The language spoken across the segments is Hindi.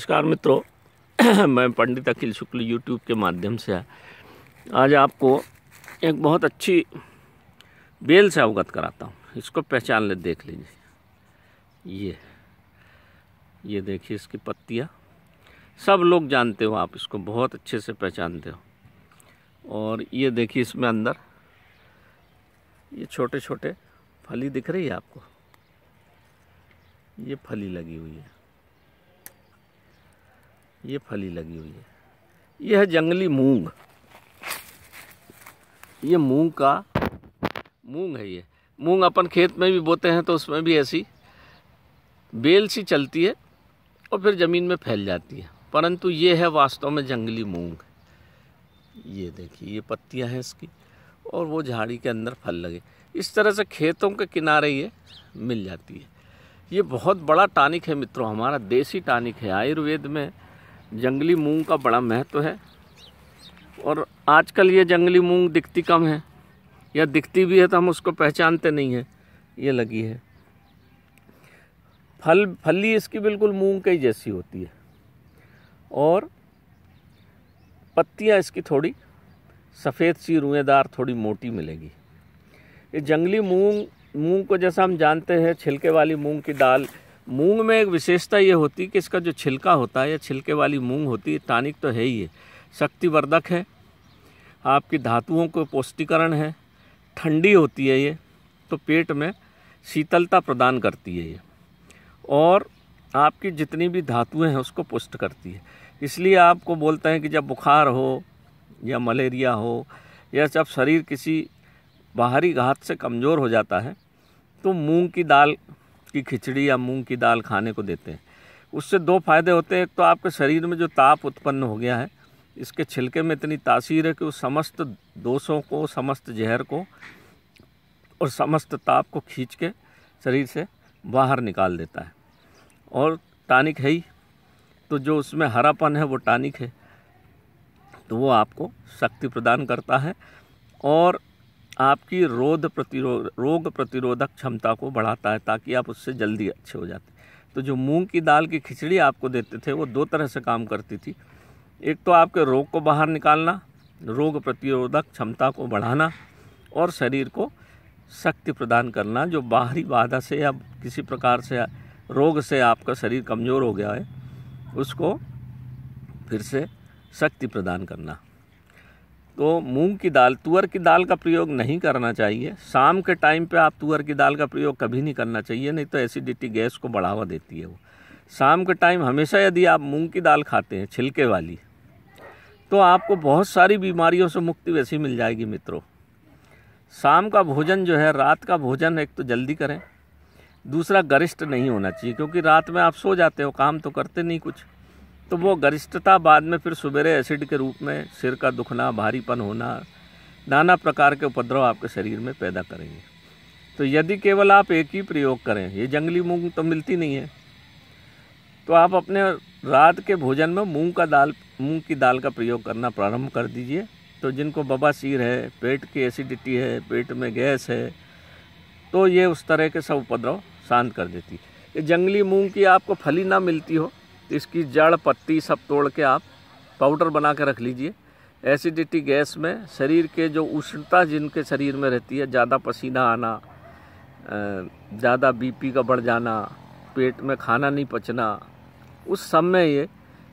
नमस्कार मित्रों, मैं पंडित अखिल शुक्ल यूट्यूब के माध्यम से आज आपको एक बहुत अच्छी बेल से अवगत कराता हूँ। इसको पहचान ले, देख लीजिए। ये देखिए इसकी पत्तियाँ, सब लोग जानते हो, आप इसको बहुत अच्छे से पहचानते हो। और ये देखिए इसमें अंदर ये छोटे छोटे फली दिख रही है आपको, ये फली लगी हुई है, ये फली लगी हुई है। यह है जंगली मूंग। ये मूंग है। ये मूंग अपन खेत में भी बोते हैं तो उसमें भी ऐसी बेल सी चलती है और फिर ज़मीन में फैल जाती है, परंतु ये है वास्तव में जंगली मूंग। ये देखिए ये पत्तियां हैं इसकी, और वो झाड़ी के अंदर फल लगे। इस तरह से खेतों के किनारे ये मिल जाती है। ये बहुत बड़ा टॉनिक है मित्रों, हमारा देसी टॉनिक है। आयुर्वेद में जंगली मूंग का बड़ा महत्व है। और आजकल ये जंगली मूंग दिखती कम है, या दिखती भी है तो हम उसको पहचानते नहीं हैं। ये लगी है, फली इसकी बिल्कुल मूंग की जैसी होती है, और पत्तियां इसकी थोड़ी सफ़ेद सी रुएदार, थोड़ी मोटी मिलेगी। ये जंगली मूंग को जैसा हम जानते हैं छिलके वाली मूंग की दाल, मूंग में एक विशेषता ये होती है कि इसका जो छिलका होता है, या छिलके वाली मूंग होती है, टॉनिक तो है ही है, शक्तिवर्धक है, आपकी धातुओं को पौष्टिकरण है, ठंडी होती है ये, तो पेट में शीतलता प्रदान करती है ये, और आपकी जितनी भी धातुएं हैं उसको पुष्ट करती है। इसलिए आपको बोलते हैं कि जब बुखार हो या मलेरिया हो, या जब शरीर किसी बाहरी घात से कमज़ोर हो जाता है, तो मूंग की दाल की खिचड़ी या मूंग की दाल खाने को देते हैं। उससे दो फायदे होते हैं। एक तो आपके शरीर में जो ताप उत्पन्न हो गया है, इसके छिलके में इतनी तासीर है कि वो समस्त दोषों को, समस्त जहर को और समस्त ताप को खींच के शरीर से बाहर निकाल देता है। और टॉनिक है ही, तो जो उसमें हरापन है वो टॉनिक है, तो वो आपको शक्ति प्रदान करता है और आपकी रोग प्रतिरोधक क्षमता को बढ़ाता है, ताकि आप उससे जल्दी अच्छे हो जाते। तो जो मूंग की दाल की खिचड़ी आपको देते थे, वो दो तरह से काम करती थी। एक तो आपके रोग को बाहर निकालना, रोग प्रतिरोधक क्षमता को बढ़ाना, और शरीर को शक्ति प्रदान करना। जो बाहरी बाधा से या किसी प्रकार से रोग से आपका शरीर कमज़ोर हो गया है, उसको फिर से शक्ति प्रदान करना। तो मूंग की दाल, तुअर की दाल का प्रयोग नहीं करना चाहिए। शाम के टाइम पे आप तुअर की दाल का प्रयोग कभी नहीं करना चाहिए, नहीं तो एसिडिटी, गैस को बढ़ावा देती है वो। शाम के टाइम हमेशा यदि आप मूंग की दाल खाते हैं छिलके वाली, तो आपको बहुत सारी बीमारियों से मुक्ति वैसी मिल जाएगी मित्रों। शाम का भोजन जो है, रात का भोजन, एक तो जल्दी करें, दूसरा गरिष्ठ नहीं होना चाहिए, क्योंकि रात में आप सो जाते हो, काम तो करते नहीं कुछ, तो वो गरिष्ठता बाद में फिर सुबेरे एसिड के रूप में सिर का दुखना, भारीपन होना, नाना प्रकार के उपद्रव आपके शरीर में पैदा करेंगे। तो यदि केवल आप एक ही प्रयोग करें, ये जंगली मूंग तो मिलती नहीं है, तो आप अपने रात के भोजन में मूंग की दाल का प्रयोग करना प्रारंभ कर दीजिए। तो जिनको बवासीर है, पेट की एसिडिटी है, पेट में गैस है, तो ये उस तरह के सब उपद्रव शांत कर देती है। ये जंगली मूंग की आपको फली ना मिलती हो, तो इसकी जड़, पत्ती सब तोड़ के आप पाउडर बना के रख लीजिए। एसिडिटी, गैस में शरीर के जो उष्णता जिनके शरीर में रहती है, ज़्यादा पसीना आना, ज़्यादा बीपी का बढ़ जाना, पेट में खाना नहीं पचना, उस सब में ये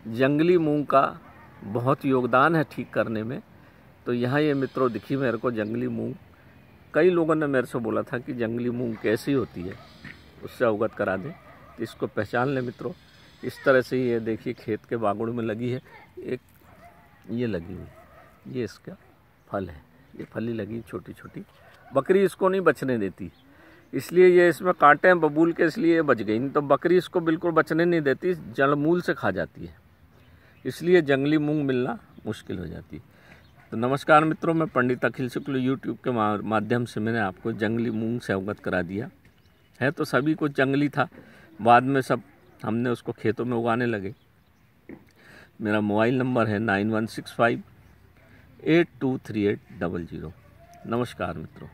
जंगली मूंग का बहुत योगदान है ठीक करने में। तो यहाँ ये मित्रों दिखी मेरे को जंगली मूंग। कई लोगों ने मेरे से बोला था कि जंगली मूंग कैसी होती है, उससे अवगत करा दें, तो इसको पहचान लें मित्रों। इस तरह से ये देखिए खेत के बागुड़ में लगी है, एक ये लगी हुई, ये इसका फल है, ये फली लगी छोटी छोटी। बकरी इसको नहीं बचने देती, इसलिए ये इसमें कांटे हैं बबूल के, इसलिए ये बच गई, नहीं तो बकरी इसको बिल्कुल बचने नहीं देती, जड़मूल से खा जाती है, इसलिए जंगली मूंग मिलना मुश्किल हो जाती है। तो नमस्कार मित्रों, मैं पंडित अखिल शुक्ल यूट्यूब के माध्यम से मैंने आपको जंगली मूंग से अवगत करा दिया है। तो सभी कुछ जंगली था, बाद में सब हमने उसको खेतों में उगाने लगे। मेरा मोबाइल नंबर है 9165823800। नमस्कार मित्रों।